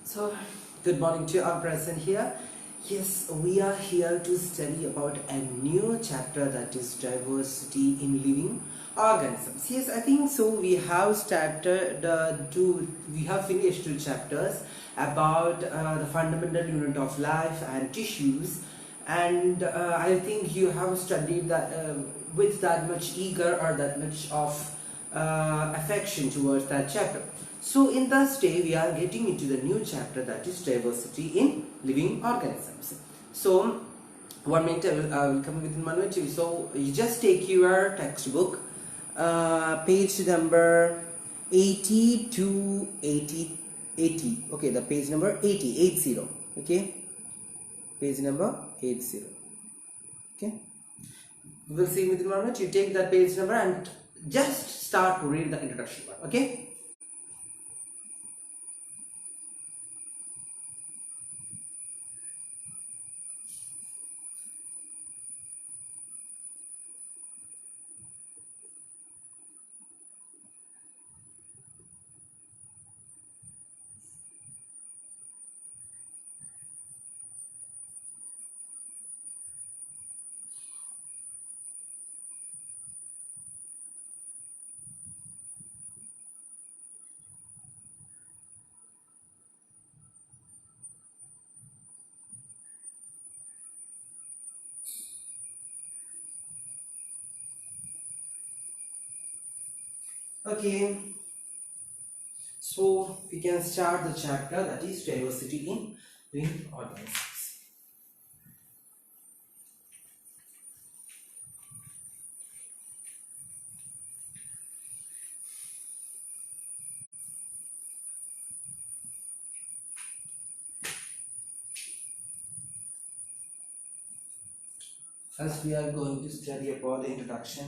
So, good morning to our present here. Yes, we are here to study about a new chapter, that is diversity in living organisms. Yes, I think so. We have started we have finished two chapters about the fundamental unit of life and tissues, and I think you have studied that with that much eager or that much of affection towards that chapter. So in this day we are getting into the new chapter, that is diversity in living organisms. So 1 minute I will come within 1 minute. So you just take your textbook, page number 80 to 80. Okay, the page number 80. Okay, page number 80. Okay, we will see within 1 minute. You take that page number and just start to read the introduction part. Okay. Okay, so we can start the chapter, that is diversity in living organisms. First, we are going to study about the introduction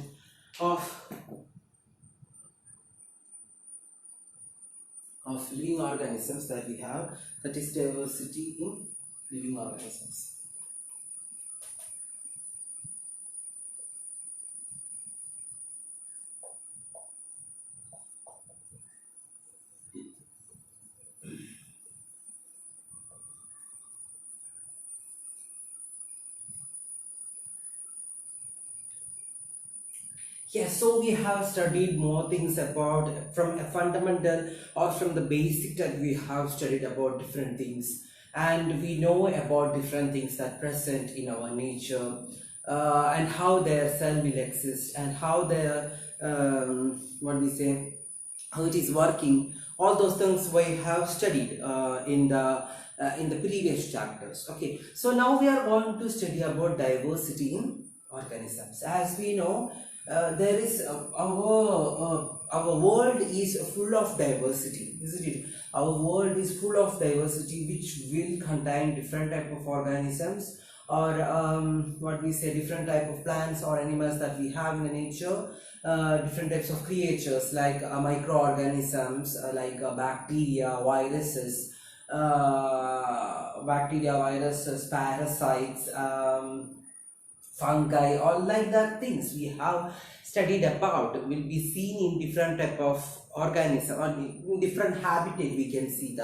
of living organisms that we have, that is diversity in living organisms. Yes, so we have studied more things about from a fundamental or from the basic, that we have studied about different things, and we know about different things that present in our nature, and how their cell will exist, and how their what we say, how it is working. All those things we have studied in the previous chapters. Okay, so now we are going to study about diversity in organisms. As we know, there is our world is full of diversity, isn't it? Our world is full of diversity, which will contain different type of organisms, or what we say, different type of plants or animals that we have in the nature, different types of creatures like microorganisms, like bacteria, viruses, parasites, fungi, all like that things we have studied about will be seen in different type of organism, or in different habitat we can see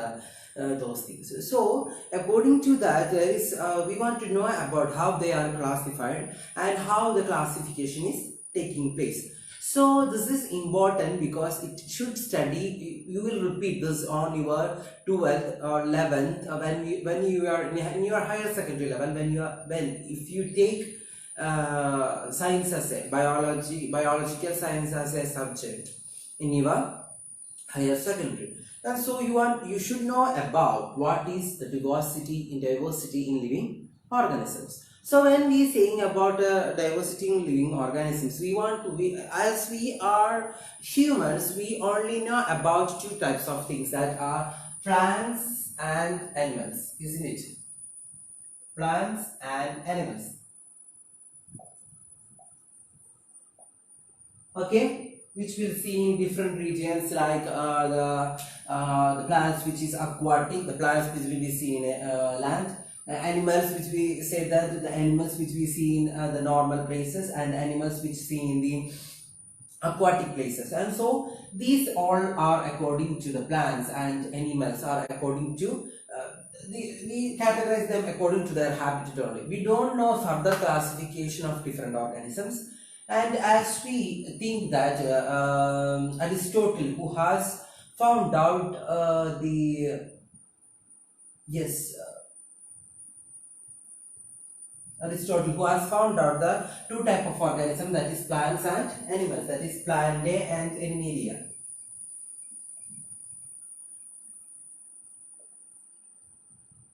those things. So according to that, there is we want to know about how they are classified and how the classification is taking place. So this is important because it should study, you will repeat this on your 12th or 11th, when you are in your higher secondary level, if you take science as a biological science as a subject in your higher secondary. And so you should know about what is the diversity in living organisms. So when we saying about diversity in living organisms, as we are humans, we only know about two types of things, that are plants and animals, isn't it? Plants and animals. Okay, which we'll see in different regions, like the plants which is aquatic, the plants which will be seen in land, animals which we said that the animals which we see in the normal places, and animals which see in the aquatic places. And so these all are according to the plants, and animals are according to we categorize them according to their habitat only. We don't know further classification of different organisms. And as we think that Aristotle, who has found out the yes Aristotle, who has found out the two type of organism, that is plants and animals, that is Plantae and Animalia.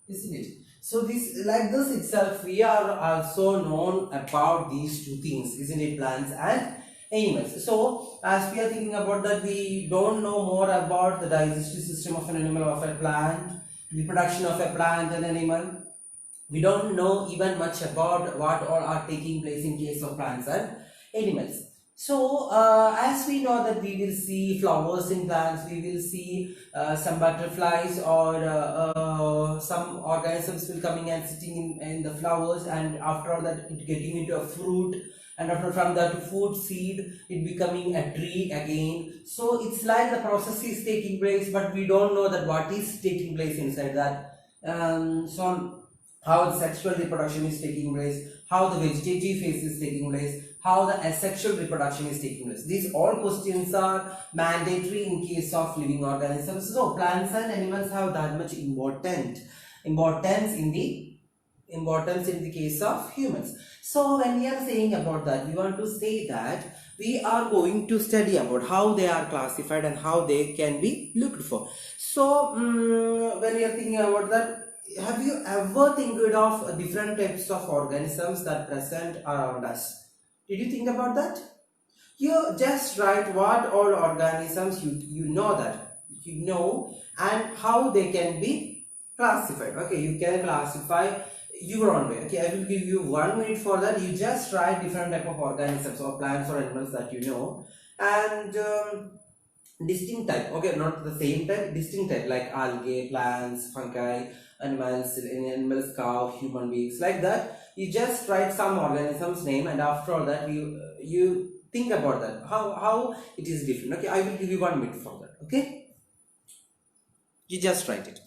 Isn't it? So this, like this itself, we are also known about these two things, isn't it? Plants and animals. So as we are thinking about that, we don't know more about the digestive system of an animal or of a plant, reproduction of a plant and animal. We don't know even much about what all are taking place in case of plants and animals. So as we know that we will see flowers in plants, we will see some butterflies or some organisms will coming and sitting in the flowers, and after all that it getting into a fruit, and after from that food seed it becoming a tree again. So it's like the process is taking place, but we don't know that what is taking place inside that. So how the sexual reproduction is taking place, how the vegetative phase is taking place, how the asexual reproduction is taking place. These all questions are mandatory in case of living organisms. So plants and animals have that much importance in the case of humans. So when we are saying about that, we want to say that we are going to study about how they are classified and how they can be looked for. So when we are thinking about that, have you ever think of different types of organisms that present around us? Did you think about that? You just write what all organisms you know that you know and how they can be classified. Okay, you can classify your own way. Okay, I will give you 1 minute for that. You just write different type of organisms or plants or animals that you know, and distinct type. Okay, not the same type, distinct type, like algae, plants, fungi, animals, cow, human beings, like that. You just write some organism's name, and after all that you think about that, how it is different. Okay, I will give you 1 minute for that. Okay, you just write it.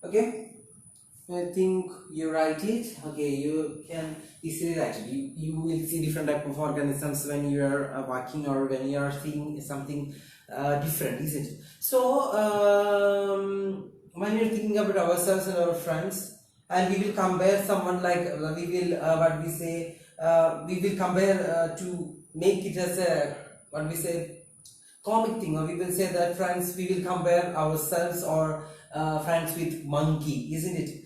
Okay, I think you write it. Okay, you can easily write it. You will see different type of organisms when you are working or when you are seeing something different, isn't it? So when you're thinking about ourselves and our friends, and we will compare someone like we will what we say we will compare to make it as a what we say comic thing, or we will say that friends, we will compare ourselves or friends with monkey, isn't it?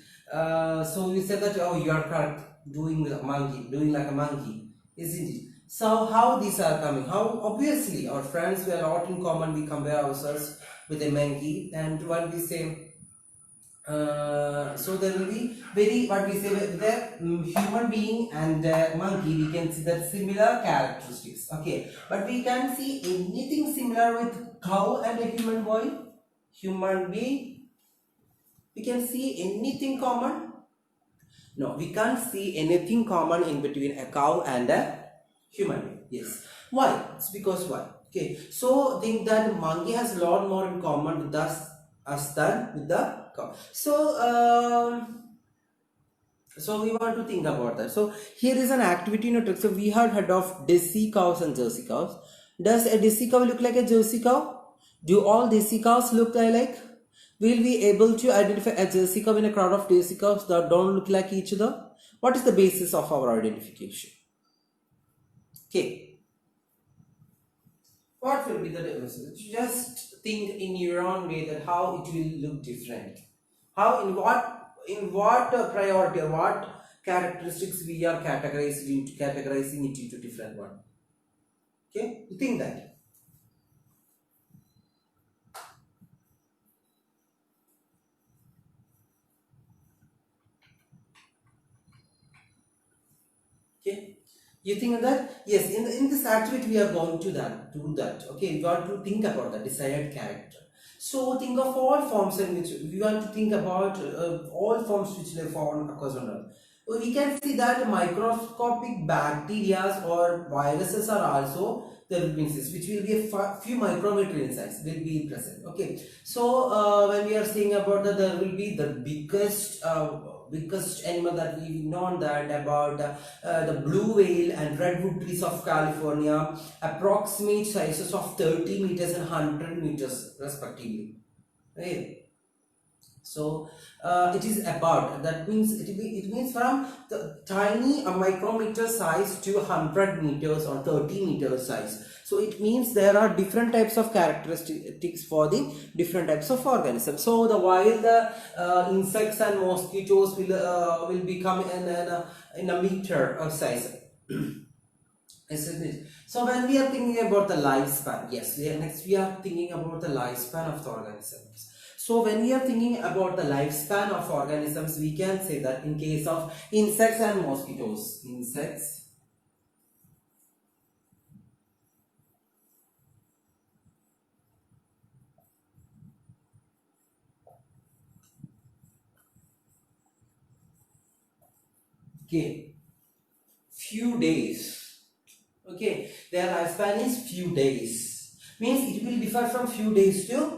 So we say that, oh, you are correct, doing like a monkey, isn't it? So how these are coming, how obviously our friends, we are not in common, we compare ourselves with a monkey. And when we say so there will be very what we say with the human being and monkey, we can see that similar characteristics. Okay, but we can see anything similar with cow and a human being. We can see anything common? No, we can't see anything common in between a cow and a human being. Yes. Why? It's because why? Okay, so think that monkey has a lot more in common with us than with the cow. So So we want to think about that. So here is an activity note. So we have heard of Desi cows and Jersey cows. Does a Desi cow look like a Jersey cow? Do all Desi cows look alike? Will we able to identify a Jersey cow in a crowd of Desi cows that don't look like each other? What is the basis of our identification? Okay. What will be the difference? Just think in your own way that how it will look different. How in what priority or what characteristics we are categorizing it into different one. Okay, you think that. Okay, you think that yes, in this activity we are going to do that. Okay, we want to think about the desired character. So think of all forms in which we want to think about all forms which they found across on Earth. We can see that microscopic bacteria or viruses are also there will be insist, which will be a few micrometer in size will be present. Okay, so when we are saying about that, there will be the biggest animal that we've known that about the blue whale and redwood trees of California, approximate sizes of 30 meters and 100 meters respectively, right? So it is about, that means it means from the tiny micrometer size to 100 meters or 30 meter size. So it means there are different types of characteristics for the different types of organisms. So while the insects and mosquitoes will become in a meter of size. Isn't it? So when we are thinking about the lifespan, yes, next we are thinking about the lifespan of the organisms. So when we are thinking about the lifespan of organisms, we can say that in case of insects and mosquitoes, okay, few days, okay, their lifespan is few days, means it will differ from few days to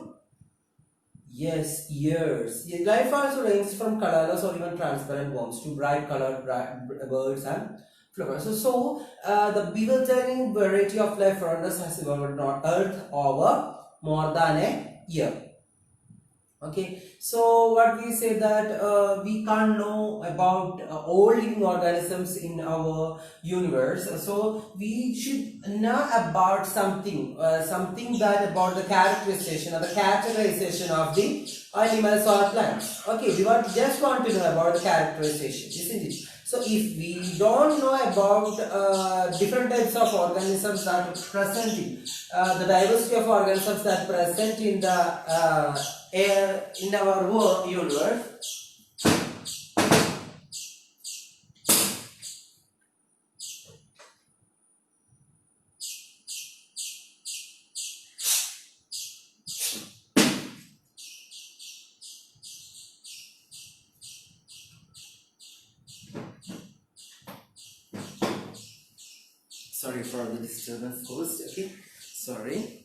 yes, years. Life also ranges from colorless or even transparent worms to bright colored birds and flowers. So the bewildering variety of life around us has evolved on Earth over more than a year. Okay, so what we say that we can't know about all living organisms in our universe, so we should know about something that about the characterization or the categorization of the animals or plants. Okay, we just want to know about the characterization, isn't it? So if we don't know about different types of organisms that are present in the diversity of organisms that are present in the air in our world universe, sorry for the disturbance caused. Okay, sorry.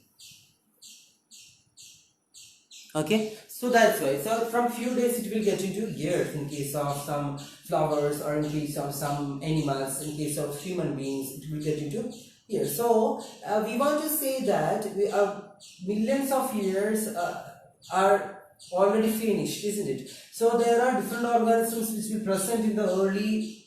Okay, so that's why. So from few days it will get into years in case of some flowers, or in case of some animals, in case of human beings it will get into years. So we want to say that we are millions of years are already finished, isn't it? So there are different organisms which will present in the early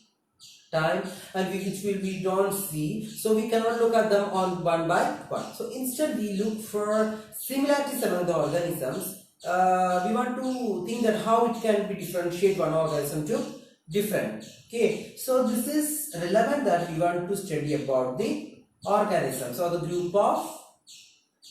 time and which we don't see, so we cannot look at them on one by one. So instead we look for similarities among the organisms. We want to think that how it can be differentiate one organism to different. Okay, so this is relevant that we want to study about the organisms or the group of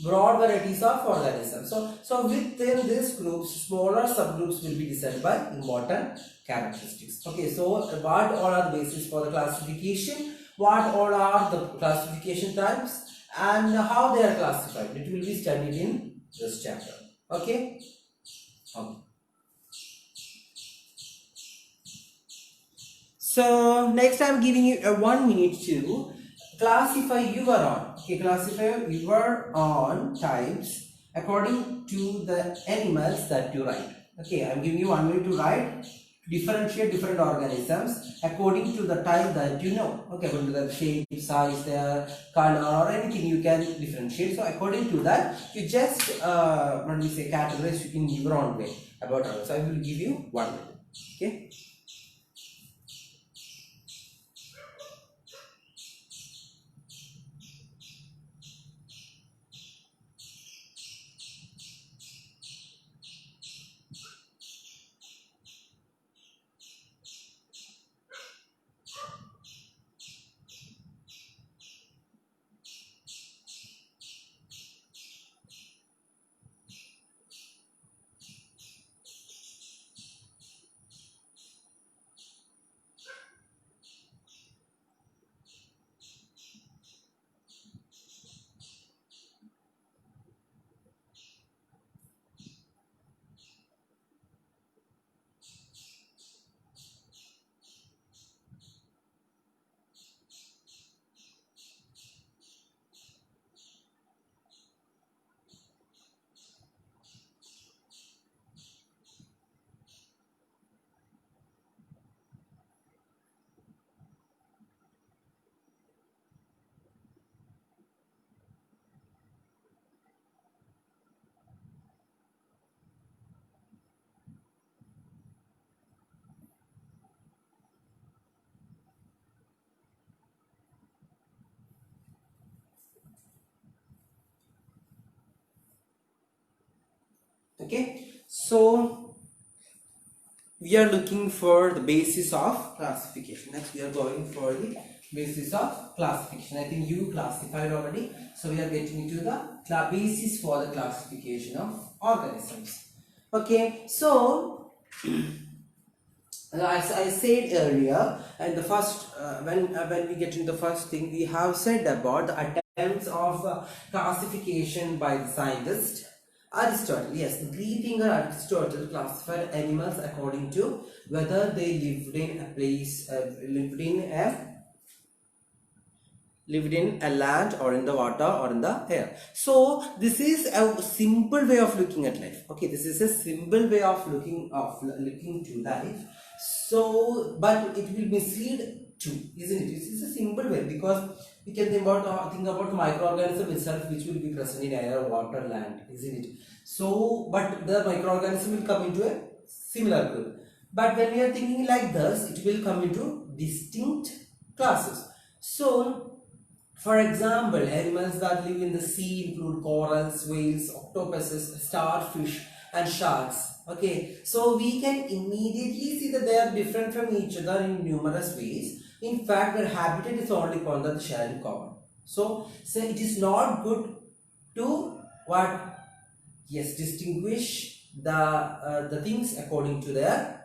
broad varieties of organisms. So within this group, smaller subgroups will be decided by important characteristics. Okay, so what all are the basis for the classification, what all are the classification types, and how they are classified, it will be studied in this chapter. Okay. So next I am giving you a 1 minute to classify your own. Okay, classify your own types according to the animals that you write. Okay, I am giving you 1 minute to write differentiate different organisms according to the type that you know. Okay, according to the shape, size, their color, or anything you can differentiate. So according to that, you just what we say, categorize in your own way about others. So I will give you one minute. Okay. Okay. So we are looking for the basis of classification. Next we are going for the basis of classification. I think you classified already, so we are getting into the basis for the classification of organisms. Okay, so as I said earlier, and the first when we get into the first thing, we have said about the attempts of classification by the scientist Aristotle. Yes, the Greek thinker Aristotle classified animals according to whether they lived in a place, lived in a land or in the water or in the air. So this is a simple way of looking at life. Okay, this is a simple way of looking to life. So, but it will mislead too, isn't it? This is a simple way because we can think about the microorganism itself, which will be present in air, water, land, isn't it? So, but the microorganism will come into a similar group. But when we are thinking like this, it will come into distinct classes. So, for example, animals that live in the sea include corals, whales, octopuses, starfish, and sharks. Okay, so we can immediately see that they are different from each other in numerous ways. In fact, their habitat is only one that they share in common. So it is not good to what? Yes, distinguish the things according to their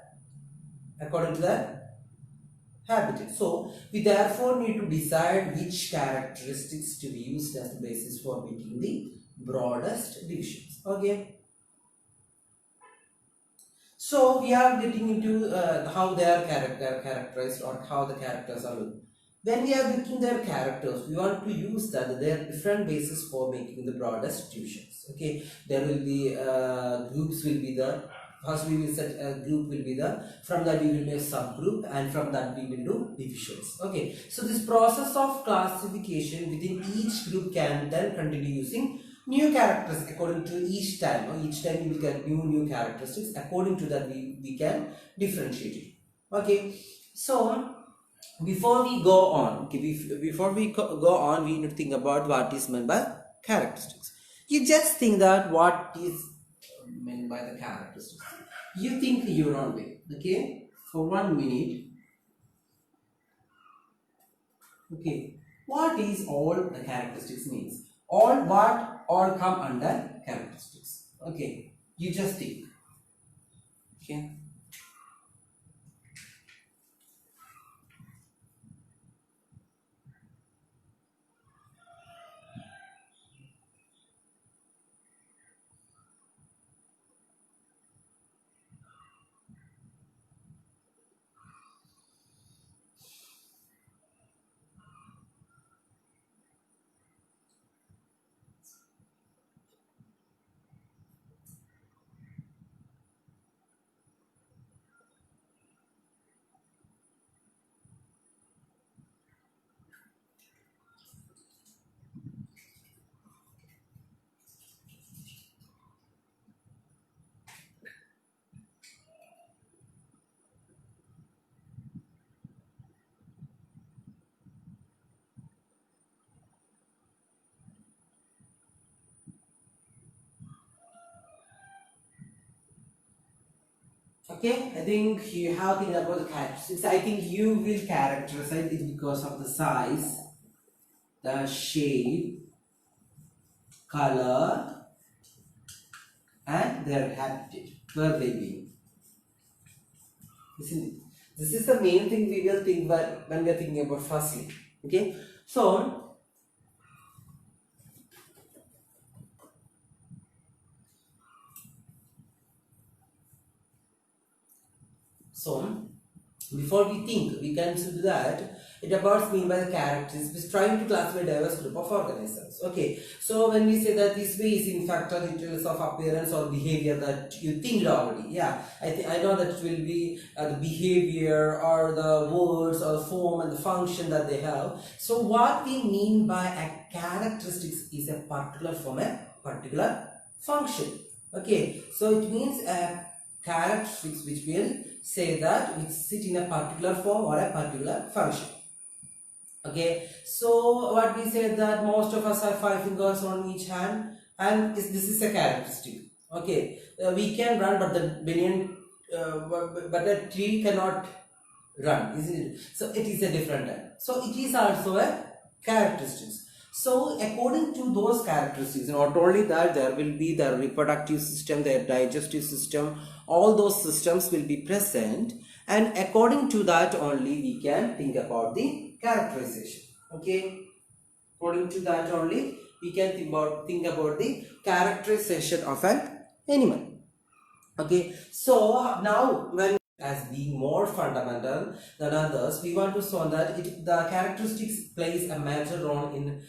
habitat. So we therefore need to decide which characteristics to be used as the basis for making the broadest divisions. Okay. So we are getting into how they are characterized or how the characters are looked. When we are looking their characters, we want to use that they are different bases for making the broadest divisions. Okay, there will be groups will be there. First we will set a group will be there. From that we will do a subgroup, and from that we will do divisions. Okay, so this process of classification within each group can then continue using new characters according to each time. Or each time we will get new characteristics. According to that we can differentiate it. Okay, so before we go on, okay, before we go on, we need to think about what is meant by characteristics. You just think that what is meant by the characteristics. You think your own way. Okay, for 1 minute. Okay, what is all the characteristics means? All come under characteristics. Okay, you just think. Okay. Okay, I think you have think about the characteristics. I think you will characterize it because of the size, the shape, color, and their habitat, where they live. Isn't it? This is the main thing we will think when we are thinking about firstly. Okay, so before we think, we can do that. It about mean by the characters. We're trying to classify a diverse group of organisms. Okay, so when we say that this way is in fact a details of appearance or behavior that you think already. Yeah, I know that it will be the behavior or the words or the form and the function that they have. So what we mean by a characteristics is a particular form, a particular function. Okay, so it means a characteristics which will say that which sit in a particular form or a particular function. Okay, so what we say that most of us have 5 fingers on each hand, and this is a characteristic. Okay, we can run, but the banyan, but the tree cannot run, isn't it? So it is a different type. So it is also a characteristics. So according to those characteristics, not only that, there will be the reproductive system, their digestive system, all those systems will be present, and according to that only we can think about the characterization. Okay, according to that only we can think about the characterization of an animal. Okay, so now when as being more fundamental than others, we want to show that the characteristics plays a major role in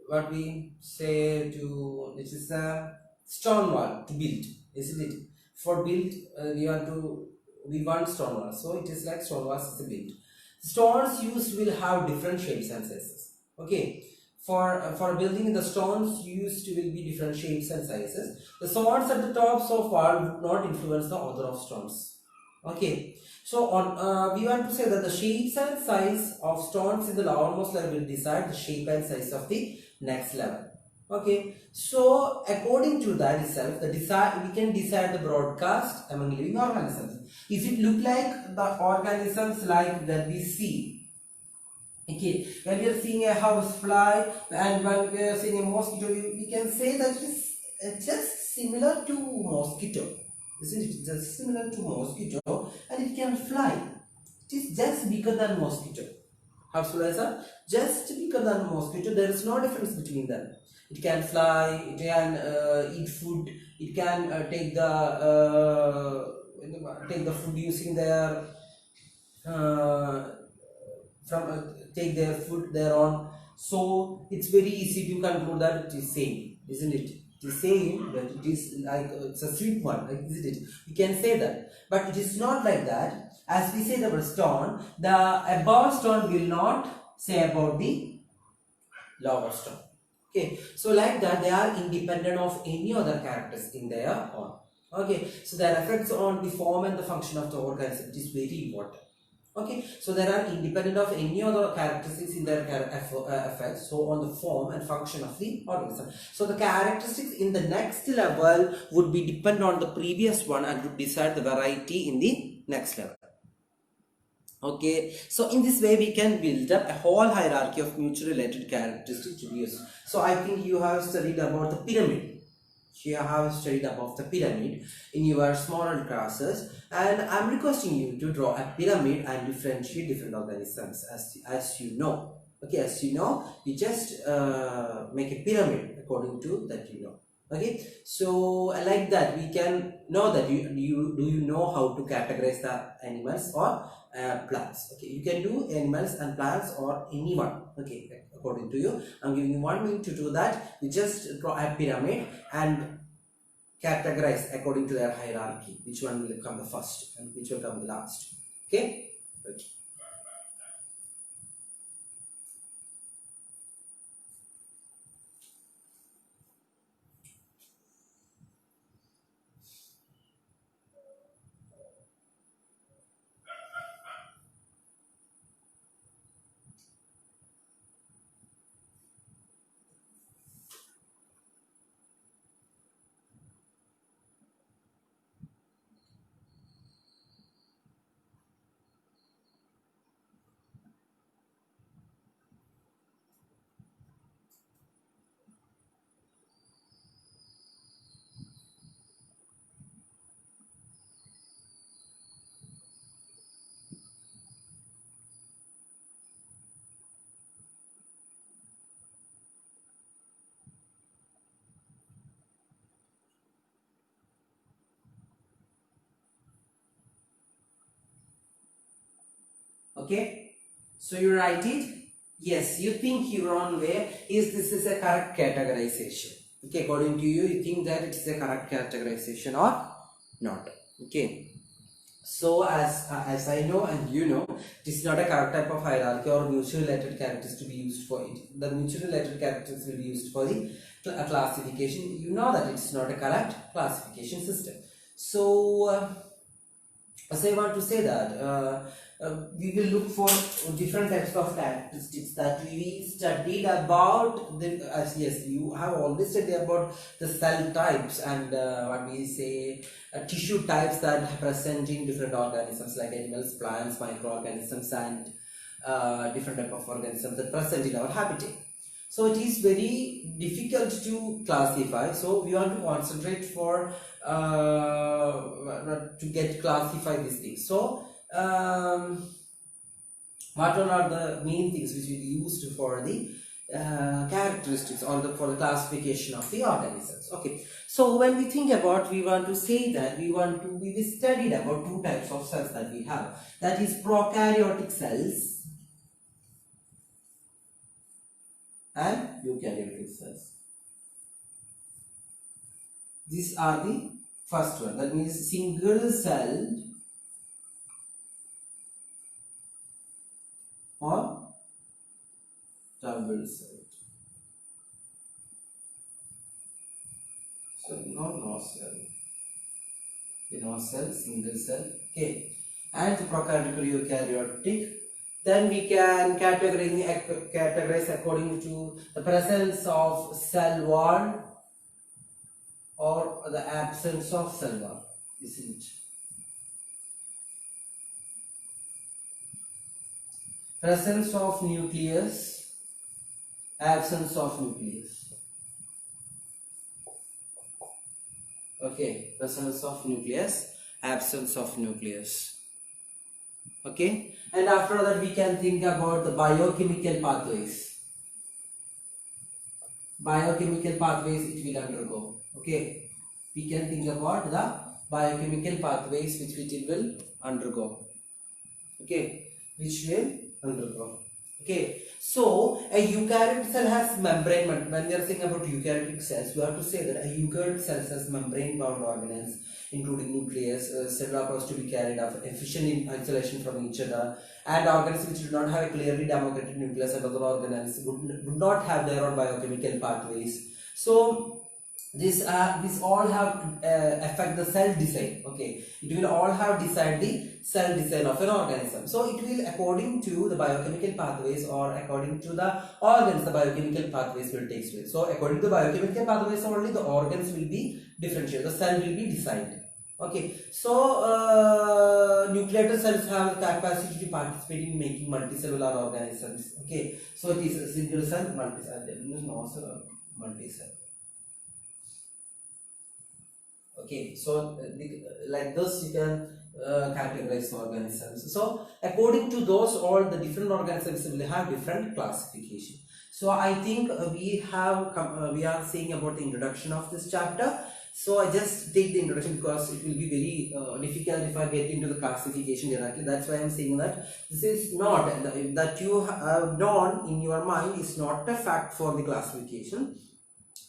what we say to, which is a stone wall to build, isn't it? For build, we want stone wall, so it is like stone walls is a build. Stones used will have different shapes and sizes. Okay, for building, the stones used will be different shapes and sizes. The stones at the top so far would not influence the order of stones. Okay, so on we want to say that the shapes and size of stones in the lowermost level will decide the shape and size of the next level. Okay, so according to that itself, we can decide the broadcast among living organisms. If it look like the organisms like that we see. Okay, when we are seeing a house fly and when we are seeing a mosquito, we can say that it is just similar to mosquito, isn't it? Just similar to mosquito, and it can fly. It is just bigger than mosquito. House flies are just bigger than mosquito. There is no difference between them. It can fly. It can eat food. It can take the food using their uh, take their food thereon. So it's very easy to conclude that it is same, isn't it? It is same, but it is like it's a sweet one, like, isn't it? We can say that, but it is not like that. As we say the word stone, the above stone will not say about the lower stone. Okay, so like that they are independent of any other characters in their own. Okay, so their effects on the form and the function of the organism is very important. Okay, so they are independent of any other characteristics in their effects, so on the form and function of the organism. So the characteristics in the next level would be depend on the previous one and would decide the variety in the next level. Okay, so in this way we can build up a whole hierarchy of mutually related characteristics to be used. So I think you have studied about the pyramid. You have studied about the pyramid in your smaller classes, and I'm requesting you to draw a pyramid and differentiate different organisms as you know. Okay, as you know, you just make a pyramid according to that you know. Okay, so like that we can know that you know how to categorize the animals or plants. Okay, you can do animals and plants or anyone. Okay, according to you, I'm giving you 1 minute to do that. You just draw a pyramid and categorize according to their hierarchy, which one will come the first and which will come the last. Okay, okay. Okay, so you write it. Yes, you think your own way is this is a correct categorization. Okay, according to you, you think that it is a correct categorization or not. Okay, so as I know and you know, it is not a correct type of hierarchy or mutually related characters to be used for it. The mutually related characters will be used for the classification. You know that it's not a correct classification system. So as I want to say that we will look for different types of characteristics that we studied about. Yes, you have always studied about the cell types and what we say tissue types that are present in different organisms like animals, plants, microorganisms, and different type of organisms that present in our habitat. So it is very difficult to classify. So we want to concentrate for to get classify these things. So what are the main things which we used for the characteristics or for the classification of the organisms? Okay. So when we think about, we want to say that we studied about two types of cells that we have. That is prokaryotic cells and eukaryotic cells. These are the first one, that means single celled or double celled. So no cell, no cell, single cell. Okay, and the prokaryotic, eukaryotic. Then we can categorize according to the presence of cell wall or the absence of cell wall, isn't it? Presence of nucleus, absence of nucleus. Okay, presence of nucleus, absence of nucleus. Okay, and after that we can think about the biochemical pathways. Biochemical pathways it will undergo. Okay, we can think about the biochemical pathways which it will undergo. Okay, which will undergo. Okay, so a eukaryotic cell has membrane. When we are saying about eukaryotic cells, we have to say that a eukaryotic cell has membrane bound organelles, including nucleus, cellular process to be carried out, efficient in isolation from each other, and organisms which do not have a clearly demarcated nucleus and other organelles would not have their own biochemical pathways. So these all have affect the cell design. Okay, it will all have decide the cell design of an organism. So it will according to the biochemical pathways or according to the organs, the biochemical pathways will take place. So according to the biochemical pathways only, the organs will be differentiated, the cell will be designed. Okay, so nucleated cells have the capacity to participate in making multicellular organisms. Okay, so it is a single cell, multicell, there is no multicell. Okay, so like this you can categorize organisms. So according to those, all the different organisms will have different classification. So I think we are seeing about the introduction of this chapter. So I just take the introduction because it will be very difficult if I get into the classification directly. That's why I'm saying that this is not that you have known in your mind is not a fact for the classification.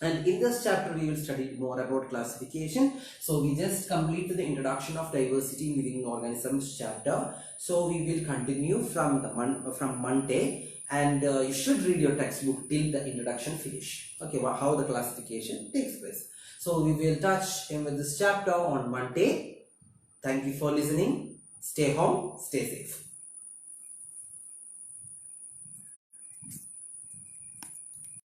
And in this chapter we will study more about classification. So we just completed the introduction of diversity in living organisms chapter. So we will continue from Monday, and you should read your textbook till the introduction finish. Okay, how the classification takes place. So we will touch in with this chapter on Monday. Thank you for listening. Stay home, stay safe.